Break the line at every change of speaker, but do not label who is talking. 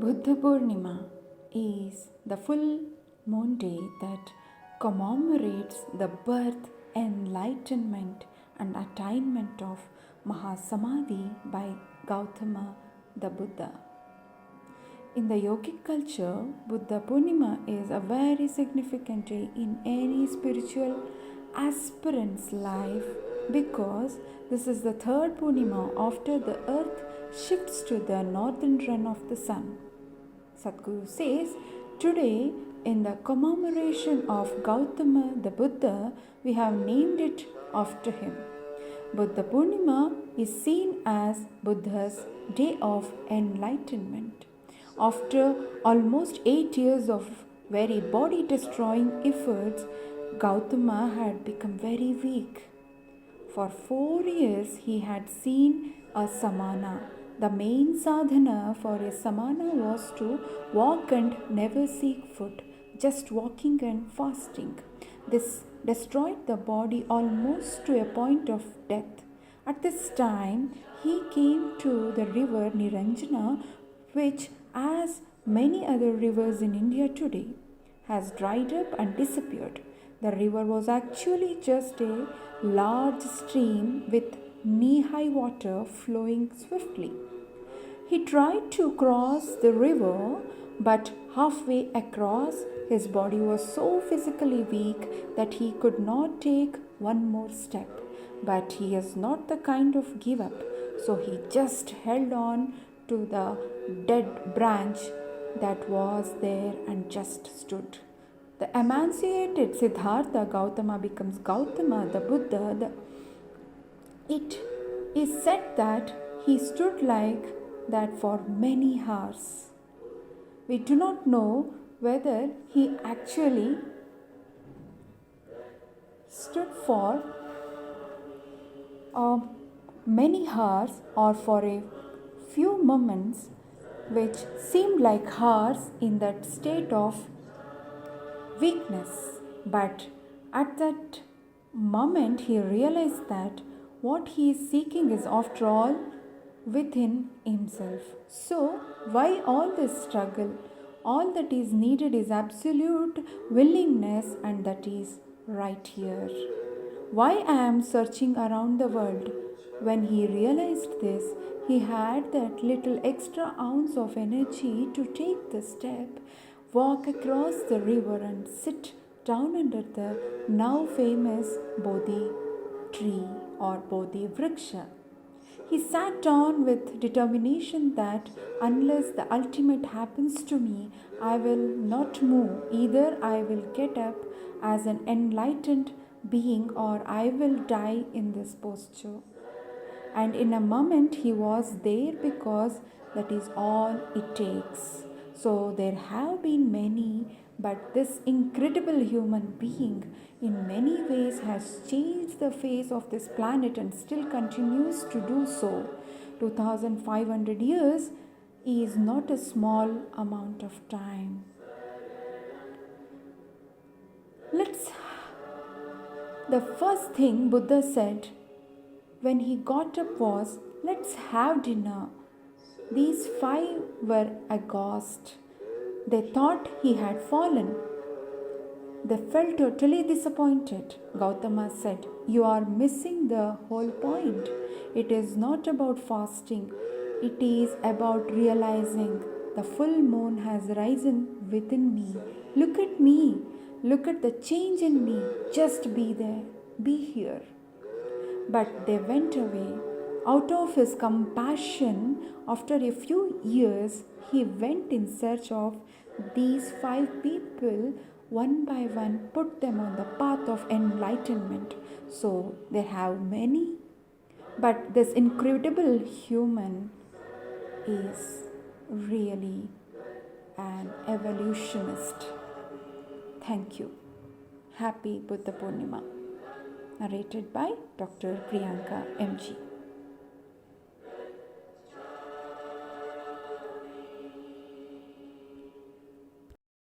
Buddha Purnima is the full moon day that commemorates the birth, enlightenment, and attainment of Mahasamadhi by Gautama the Buddha. In the yogic culture, Buddha Purnima is a very significant day in any spiritual aspirant's life because this is the third Purnima after the earth shifts to the northern run of the sun. Sadhguru says, today in the commemoration of Gautama the Buddha, we have named it after him. Buddha Purnima is seen as Buddha's day of enlightenment. After almost 8 years of very body destroying efforts, Gautama had become very weak. For 4 years he had seen a samana. The main sadhana for a samana was to walk and never seek food, just walking and fasting. This destroyed the body almost to a point of death. At this time, he came to the river Niranjana, which, as many other rivers in India today, has dried up and disappeared. The river was actually just a large stream with knee-high water flowing swiftly. He tried to cross the river, but halfway across, his body was so physically weak that he could not take one more step. But he is not the kind of give up, so he just held on to the dead branch that was there and just stood. The emancipated Siddhartha Gautama becomes Gautama the Buddha. It is said that he stood like that for many hours. We do not know whether he actually stood for many hours or for a few moments, which seemed like hours in that state of weakness. But at that moment, he realized that what he is seeking is, after all, within himself. So, why all this struggle? All that is needed is absolute willingness, and that is right here. Why I am searching around the world? When he realized this, he had that little extra ounce of energy to take the step, walk across the river, and sit down under the now famous Bodhi tree or Bodhi Vriksha. He sat down with determination that unless the ultimate happens to me, I will not move. Either I will get up as an enlightened being or I will die in this posture. And in a moment he was there because that is all it takes. So there have been many, but this incredible human being in many ways has changed the face of this planet and still continues to do so. 2500 years is not a small amount of time. The first thing Buddha said when he got up was, "Let's have dinner." These 5 were aghast. They thought he had fallen. They felt totally disappointed. Gautama said, "You are missing the whole point. It is not about fasting. It is about realizing the full moon has risen within me. Look at me. Look at the change in me. Just be there. Be here." But they went away. Out of his compassion, after a few years, he went in search of these 5 people, one by one, put them on the path of enlightenment. So they have many, but this incredible human is really an evolutionist. Thank you. Happy Buddha Purnima. Narrated by Dr. Priyanka MG.